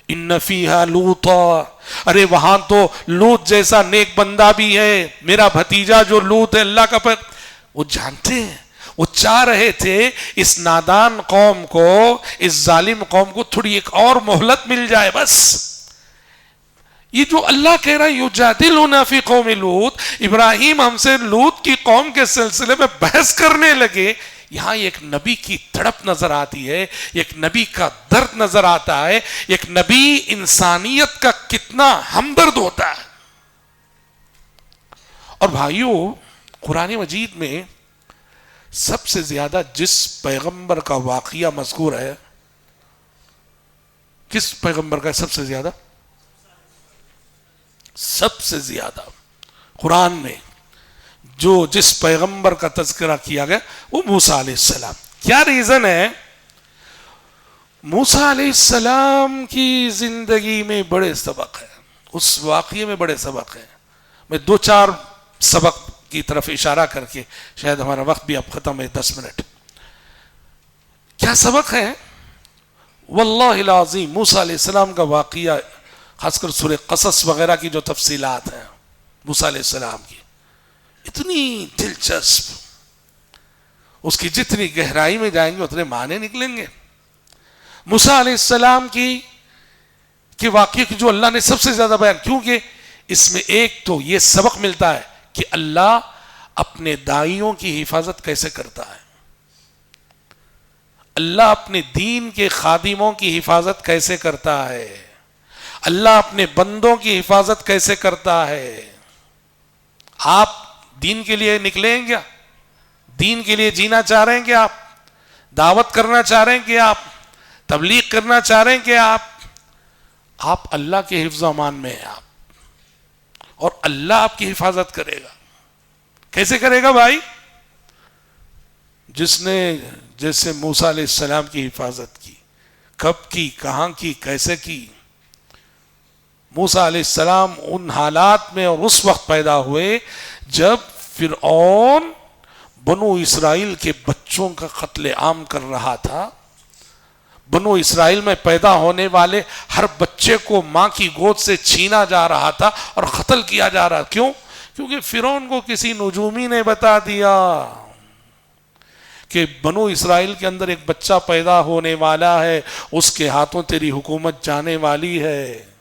ان فیہا لوطا، ارے وہاں تو لوط جیسا نیک بندہ بھی ہے. میرا بھتیجا جو لوط ہے اللہ کا وہ جانتے ہیں، وہ چاہ رہے تھے اس نادان قوم کو، اس ظالم قوم کو تھوڑی ایک اور مہلت مل جائے بس. یہ جو اللہ کہہ رہا ہے یجادلونا فی قوم لوط، ابراہیم ہم سے لوط کی قوم کے سلسلے میں بحث کرنے لگے. یہاں ایک نبی کی تڑپ نظر آتی ہے، ایک نبی کا درد نظر آتا ہے، ایک نبی انسانیت کا کتنا ہمدرد ہوتا ہے. اور بھائیوں، قرآن مجید میں سب سے زیادہ جس پیغمبر کا واقعہ مذکور ہے، کس پیغمبر کا سب سے زیادہ؟ سب سے زیادہ قرآن میں جو جس پیغمبر کا تذکرہ کیا گیا وہ موسیٰ علیہ السلام. کیا ریزن ہے؟ موسیٰ علیہ السلام کی زندگی میں بڑے سبق ہیں، اس واقعے میں بڑے سبق ہیں. میں دو چار سبق کی طرف اشارہ کر کے، شاید ہمارا وقت بھی اب ختم ہے، 10 منٹ. کیا سبق ہے؟ واللہ العظیم موسیٰ علیہ السلام کا واقعہ، خاص کر سورہ قصص وغیرہ کی جو تفصیلات ہیں موسیٰ علیہ السلام کی، اتنی دلچسپ، اس کی جتنی گہرائی میں جائیں گے اتنے معنی نکلیں گے. موسیٰ علیہ السلام کی واقعے کی جو اللہ نے سب سے زیادہ بیان، کیونکہ اس میں ایک تو یہ سبق ملتا ہے کہ اللہ اپنے داعیوں کی حفاظت کیسے کرتا ہے، اللہ اپنے دین کے خادموں کی حفاظت کیسے کرتا ہے، اللہ اپنے بندوں کی حفاظت کیسے کرتا ہے. آپ دین کے لیے نکلیں گے، دین کے لیے جینا چاہ رہے ہیں کہ آپ دعوت کرنا چاہ رہے ہیں کہ آپ تبلیغ کرنا چاہ رہے ہیں کہ آپ اللہ کے حفظ و امان میں ہیں آپ، اور اللہ آپ کی حفاظت کرے گا. کیسے کرے گا بھائی؟ جس نے جیسے موسیٰ علیہ السلام کی حفاظت کی، کب کی، کہاں کی، کیسے کی. موسیٰ علیہ السلام ان حالات میں اور اس وقت پیدا ہوئے جب فرعون بنو اسرائیل کے بچوں کا قتل عام کر رہا تھا. بنو اسرائیل میں پیدا ہونے والے ہر بچے کو ماں کی گود سے چھینا جا رہا تھا اور قتل کیا جا رہا. کیوں؟ کیونکہ فرعون کو کسی نجومی نے بتا دیا کہ بنو اسرائیل کے اندر ایک بچہ پیدا ہونے والا ہے، اس کے ہاتھوں تیری حکومت جانے والی ہے.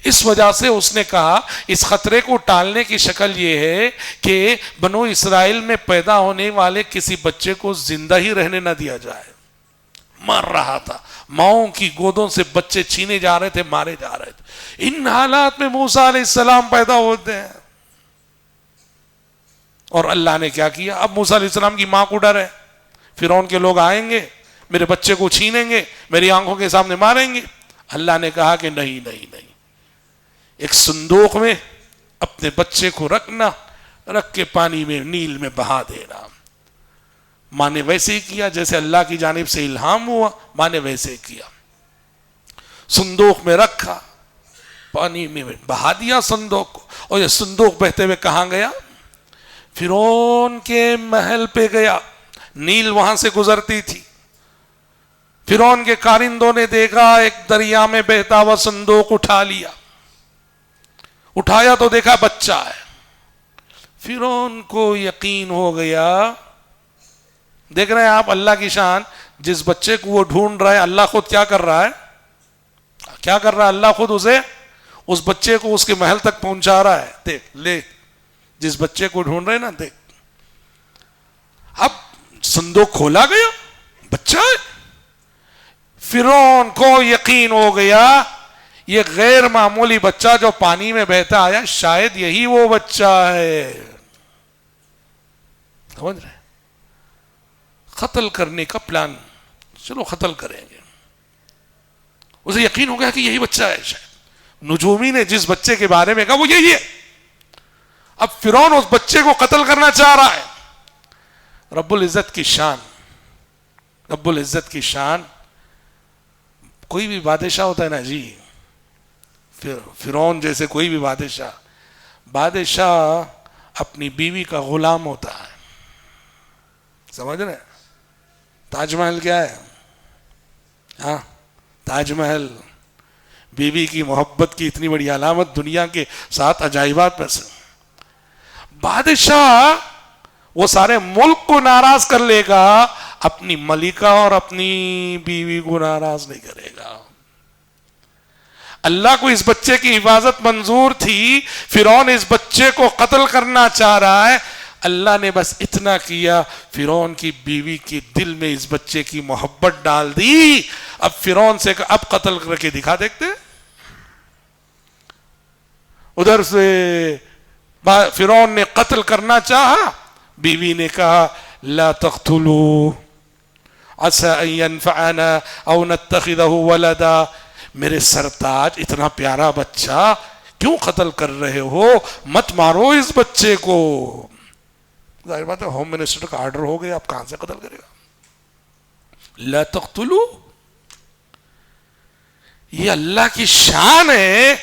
اس وجہ سے اس نے کہا اس خطرے کو ٹالنے کی شکل یہ ہے کہ بنو اسرائیل میں پیدا ہونے والے کسی بچے کو زندہ ہی رہنے نہ دیا جائے. مر رہا تھا، ماؤں کی گودوں سے بچے چھینے جا رہے تھے، مارے جا رہے تھے. ان حالات میں موسیٰ علیہ السلام پیدا ہوتے ہیں، اور اللہ نے کیا کیا؟ اب موسیٰ علیہ السلام کی ماں کو ڈر ہے، فرعون کے لوگ آئیں گے، میرے بچے کو چھینیں گے، میری آنکھوں کے سامنے ماریں گے. اللہ نے کہا کہ نہیں نہیں نہیں، ایک صندوق میں اپنے بچے کو رکھنا، رکھ کے پانی میں نیل میں بہا دینا۔ ماں نے ویسے ہی کیا جیسے اللہ کی جانب سے الہام ہوا، ماں نے ویسے ہی کیا، صندوق میں رکھا، پانی میں بہا دیا صندوق کو، اور یہ صندوق بہتے ہوئے کہاں گیا؟ فرعون کے محل پہ گیا۔ نیل وہاں سے گزرتی تھی، فرعون کے کارندوں نے دیکھا ایک دریا میں بہتا ہوا صندوق اٹھا لیا، اٹھایا تو دیکھا بچہ ہے۔ فرعون کو یقین ہو گیا، دیکھ رہے ہیں آپ اللہ کی شان، جس بچے کو وہ ڈھونڈ رہا ہے اللہ خود کیا کر رہا ہے؟ کیا کر رہا ہے؟ اللہ خود اسے، اس بچے کو اس کے محل تک پہنچا رہا ہے۔ دیکھ لے، جس بچے کو ڈھونڈ رہے نا، دیکھ اب صندوق کھولا گیا، بچہ ہے۔ فرعون کو یقین ہو گیا یہ غیر معمولی بچہ جو پانی میں بہتا آیا، شاید یہی وہ بچہ ہے۔ سمجھ رہے؟ قتل کرنے کا پلان، چلو قتل کریں گے۔ اسے یقین ہو گیا کہ یہی بچہ ہے، شاید نجومی نے جس بچے کے بارے میں کہا وہ یہی ہے۔ اب فرعون اس بچے کو قتل کرنا چاہ رہا ہے۔ رب العزت کی شان، رب العزت کی شان، کوئی بھی بادشاہ ہوتا ہے نا جی، فرعون جیسے کوئی بھی بادشاہ اپنی بیوی کا غلام ہوتا ہے۔ سمجھ رہے؟ تاج محل کیا ہے؟ ہاں، تاج محل بیوی کی محبت کی اتنی بڑی علامت، دنیا کے 7 عجائبات میں سے۔ بادشاہ وہ سارے ملک کو ناراض کر لے گا، اپنی ملکہ اور اپنی بیوی کو ناراض نہیں کرے گا۔ اللہ کو اس بچے کی حفاظت منظور تھی، فرعون اس بچے کو قتل کرنا چاہ رہا ہے، اللہ نے بس اتنا کیا، فرعون کی بیوی کے دل میں اس بچے کی محبت ڈال دی۔ اب فرعون سے اب قتل کر کے دکھا، دیکھتے ادھر سے فرعون نے قتل کرنا چاہا، بیوی نے کہا لا تقتلوا عسى ان ينفعنا او نتخذه ولدا، میرے سرتاج اتنا پیارا بچہ کیوں قتل کر رہے ہو؟ مت مارو اس بچے کو۔ ظاہر بات ہے ہوم منسٹر کا آرڈر ہو گیا، اب کہاں سے قتل کرے گا؟ لا تقتلوا، یہ اللہ کی شان ہے۔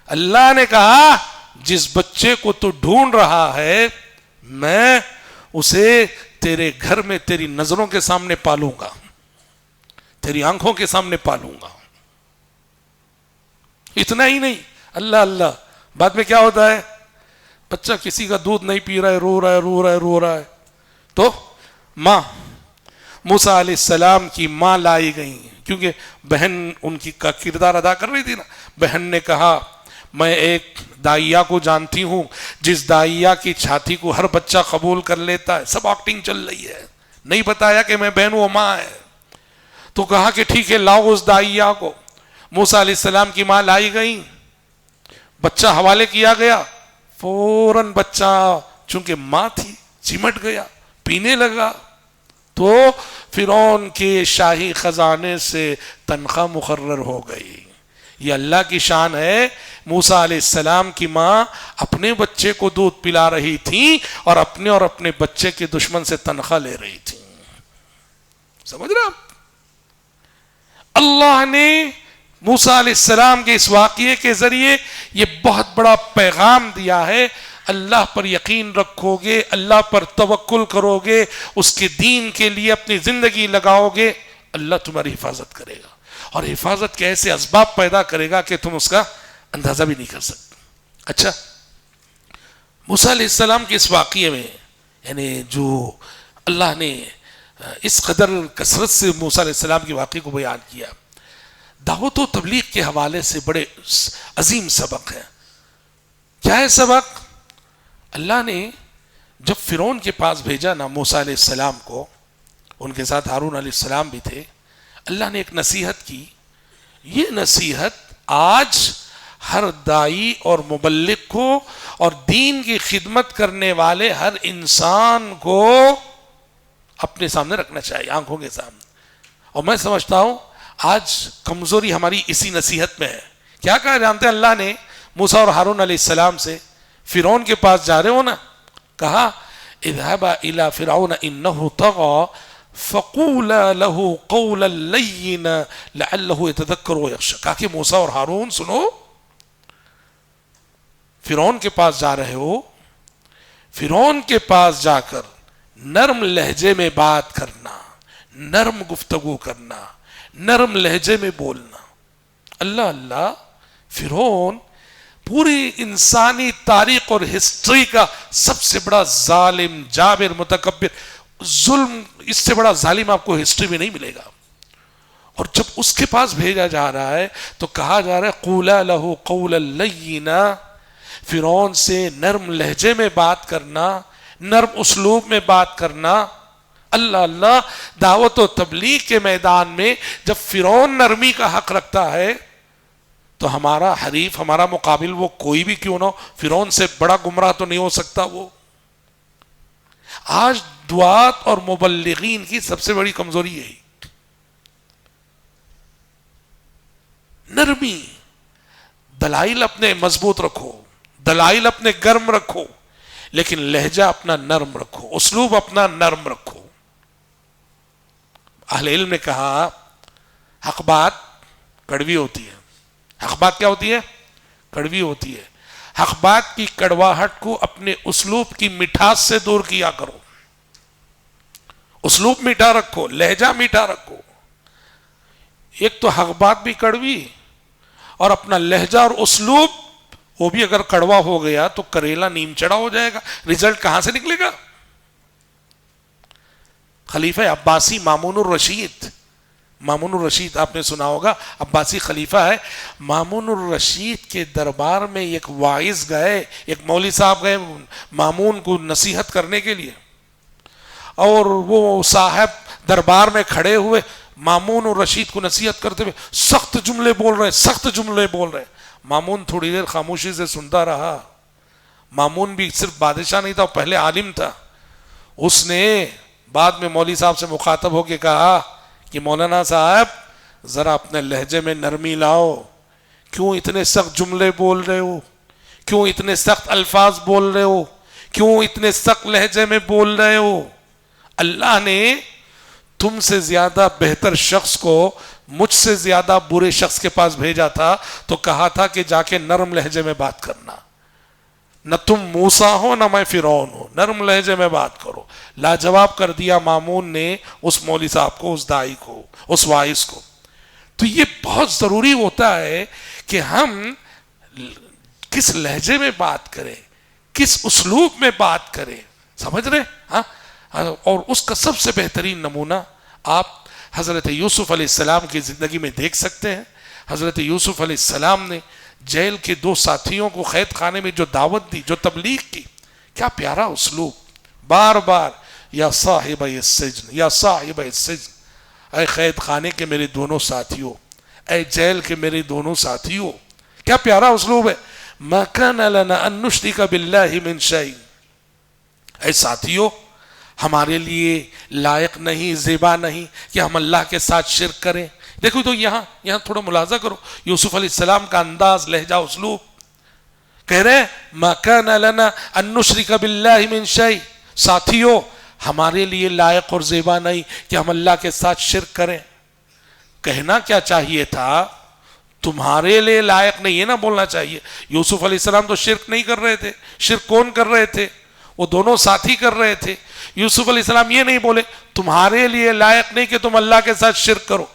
اللہ نے کہا جس بچے کو تو ڈھونڈ رہا ہے میں اسے تیرے گھر میں تیری نظروں کے سامنے پالوں گا، تیری آنکھوں کے سامنے پالوں گا۔ اتنا ہی نہیں، اللہ بعد میں کیا ہوتا ہے؟ بچہ کسی کا دودھ نہیں پی رہا ہے، رو رہا ہے تو ماں، موسیٰ علیہ السلام کی ماں لائی گئی، کیونکہ بہن ان کی کا کردار ادا کر رہی تھی نا۔ بہن نے کہا میں ایک دائیا کو جانتی ہوں جس دائیا کی چھاتی کو ہر بچہ قبول کر لیتا ہے، سب ایکٹنگ چل رہی ہے، نہیں بتایا کہ میں بہن وہ ماں ہے۔ تو کہا کہ ٹھیک ہے لاؤ اس دائیا کو۔ موسیٰ علیہ السلام کی ماں لائی گئی، بچہ حوالے کیا گیا، فوراً بچہ چونکہ ماں تھی چمٹ گیا، پینے لگا، تو فرعون کے شاہی خزانے سے تنخواہ مقرر ہو گئی۔ یہ اللہ کی شان ہے، موسیٰ علیہ السلام کی ماں اپنے بچے کو دودھ پلا رہی تھی اور اپنے بچے کے دشمن سے تنخواہ لے رہی تھی۔ سمجھ رہے آپ؟ اللہ نے موسیٰ علیہ السلام کے اس واقعے کے ذریعے یہ بہت بڑا پیغام دیا ہے، اللہ پر یقین رکھو گے، اللہ پر توکل کرو گے، اس کے دین کے لیے اپنی زندگی لگاؤ گے، اللہ تمہاری حفاظت کرے گا، اور حفاظت کے ایسے اسباب پیدا کرے گا کہ تم اس کا اندازہ بھی نہیں کر سکتے۔ اچھا، موسیٰ علیہ السلام کے اس واقعے میں یعنی جو اللہ نے اس قدر کثرت سے موسیٰ علیہ السلام کے واقعے کو بیان کیا، دعوت و تبلیغ کے حوالے سے بڑے عظیم سبق ہے۔ کیا ہے سبق؟ اللہ نے جب فرعون کے پاس بھیجا نا موسیٰ علیہ السلام کو، ان کے ساتھ ہارون علیہ السلام بھی تھے، اللہ نے ایک نصیحت کی۔ یہ نصیحت آج ہر دائی اور مبلغ کو اور دین کی خدمت کرنے والے ہر انسان کو اپنے سامنے رکھنا چاہیے، آنکھوں کے سامنے۔ اور میں سمجھتا ہوں آج کمزوری ہماری اسی نصیحت میں ہے۔ کیا کہا جانتے ہیں اللہ نے موسیٰ اور ہارون علیہ السلام سے فرعون کے پاس جا رہے ہو نا، کہا اذهبا الى فرعون انه طغى فقولا له قولا لینا لعله يتذكر ويخشى. کہا کہ موسیٰ اور ہارون سنو، فرعون کے پاس جا رہے ہو، فرعون کے پاس جا کر نرم لہجے میں بات کرنا، نرم گفتگو کرنا، نرم لہجے میں بولنا. اللہ اللہ، فرعون پوری انسانی تاریخ اور ہسٹری کا سب سے بڑا ظالم، جابر، متکبر، ظلم، اس سے بڑا ظالم آپ کو ہسٹری میں نہیں ملے گا. اور جب اس کے پاس بھیجا جا رہا ہے تو کہا جا رہا ہے قولا لہ قولا لینا، فرعون سے نرم لہجے میں بات کرنا، نرم اسلوب میں بات کرنا. اللہ اللہ، دعوت و تبلیغ کے میدان میں جب فرعون نرمی کا حق رکھتا ہے تو ہمارا حریف، ہمارا مقابل، وہ کوئی بھی کیوں نہ ہو، فرعون سے بڑا گمراہ تو نہیں ہو سکتا وہ. آج دعات اور مبلغین کی سب سے بڑی کمزوری یہی، نرمی. دلائل اپنے مضبوط رکھو، دلائل اپنے گرم رکھو، لیکن لہجہ اپنا نرم رکھو، اسلوب اپنا نرم رکھو. اہل علم نے کہا حق بات کڑوی ہوتی ہے. حق بات کیا ہوتی ہے؟ کڑوی ہوتی ہے. حق بات کی کڑواہٹ کو اپنے اسلوب کی مٹھاس سے دور کیا کرو. اسلوب میٹھا رکھو، لہجہ میٹھا رکھو. ایک تو حق بات بھی کڑوی، اور اپنا لہجہ اور اسلوب وہ بھی اگر کڑوا ہو گیا تو کریلا نیم چڑا ہو جائے گا. رزلٹ کہاں سے نکلے گا؟ خلیفہ عباسی مامون الرشید، مامون الرشید آپ نے سنا ہوگا، عباسی خلیفہ ہے. مامون الرشید کے دربار میں ایک واعظ گئے، ایک مولوی صاحب گئے مامون کو نصیحت کرنے کے لیے، اور وہ صاحب دربار میں کھڑے ہوئے مامون الرشید کو نصیحت کرتے ہوئے سخت جملے بول رہے، سخت جملے بول رہے. مامون تھوڑی دیر خاموشی سے سنتا رہا. مامون بھی صرف بادشاہ نہیں تھا، پہلے عالم تھا. اس نے بعد میں مولوی صاحب سے مخاطب ہو کے کہا کہ مولانا صاحب ذرا اپنے لہجے میں نرمی لاؤ، کیوں اتنے سخت جملے بول رہے ہو، کیوں اتنے سخت الفاظ بول رہے ہو، کیوں اتنے سخت لہجے میں بول رہے ہو؟ اللہ نے تم سے زیادہ بہتر شخص کو مجھ سے زیادہ برے شخص کے پاس بھیجا تھا تو کہا تھا کہ جا کے نرم لہجے میں بات کرنا. نہ تم موسیٰ ہو نہ میں فرعون ہوں، نرم لہجے میں بات کرو. لاجواب کر دیا مامون نے اس مولوی صاحب کو، اس دائی کو، اس واعظ کو. تو یہ بہت ضروری ہوتا ہے کہ ہم کس لہجے میں بات کریں، کس اسلوب میں بات کریں. سمجھ رہے؟ ہاں. اور اس کا سب سے بہترین نمونہ آپ حضرت یوسف علیہ السلام کی زندگی میں دیکھ سکتے ہیں. حضرت یوسف علیہ السلام نے جیل کے دو ساتھیوں کو قید خانے میں جو دعوت دی، جو تبلیغ کی، کیا پیارا اسلوب. بار بار یا صاحب السجن، یا صاحب السجن، اے قید خانے کے میرے دونوں ساتھیوں، اے جیل کے میرے دونوں ساتھیوں. کیا پیارا اسلوب ہے. ما کان لنا ان نشرک باللہ من شیء، اے ساتھیوں ہمارے لیے لائق نہیں، زیبا نہیں کہ ہم اللہ کے ساتھ شرک کریں. دیکھو تو یہاں تھوڑا ملاحظہ کرو یوسف علیہ السلام کا انداز، لہجہ، اسلوب. کہہ رہے ہیں ما کان لنا ان نشرک باللہ من شیء، ساتھیوں ہمارے لیے لائق اور زیبا نہیں کہ ہم اللہ کے ساتھ شرک کریں. کہنا کیا چاہیے تھا؟ تمہارے لیے لائق نہیں، یہ نہ بولنا چاہیے. یوسف علیہ السلام تو شرک نہیں کر رہے تھے. شرک کون کر رہے تھے؟ وہ دونوں ساتھی کر رہے تھے. یوسف علیہ السلام یہ نہیں بولے تمہارے لیے لائق نہیں کہ تم اللہ کے ساتھ شرک کرو.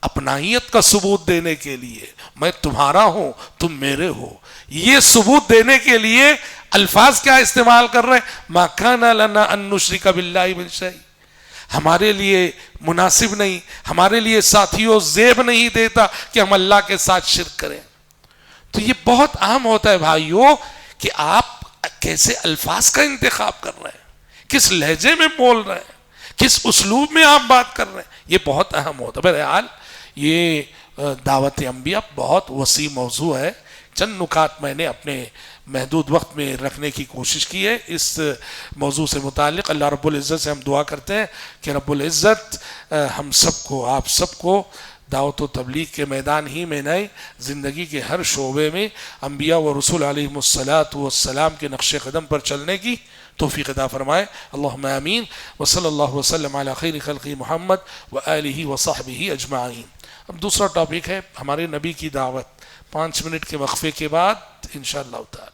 اپنائیت کا ثبوت دینے کے لیے، میں تمہارا ہوں تم میرے ہو، یہ ثبوت دینے کے لیے الفاظ کیا استعمال کر رہے ہیں؟ ما کان لنا ان نشرک باللہ من شیء، ہمارے لیے مناسب نہیں، ہمارے لیے ساتھیوں زیب نہیں دیتا کہ ہم اللہ کے ساتھ شرک کریں. تو یہ بہت اہم ہوتا ہے بھائیوں کہ آپ کیسے الفاظ کا انتخاب کر رہے ہیں، کس لہجے میں بول رہے ہیں، کس اسلوب میں آپ بات کر رہے ہیں، یہ بہت اہم ہوتا ہے. بہرحال یہ دعوت انبیاء بہت وسیع موضوع ہے. چند نکات میں نے اپنے محدود وقت میں رکھنے کی کوشش کی ہے اس موضوع سے متعلق. اللہ رب العزت سے ہم دعا کرتے ہیں کہ رب العزت ہم سب کو، آپ سب کو دعوت و تبلیغ کے میدان ہی میں نہیں، زندگی کے ہر شعبے میں انبیاء و رسول علیہم الصلاۃ والسلام کے نقش قدم پر چلنے کی توفیق عطا فرمائے. اللہم آمین. وصلی اللہ وسلم علی خیر خلق محمد وآلہ وصحبہ اجمعین. اب دوسرا ٹاپک ہے ہمارے نبی کی دعوت. 5 منٹ کے وقفے کے بعد انشاءاللہ تعالی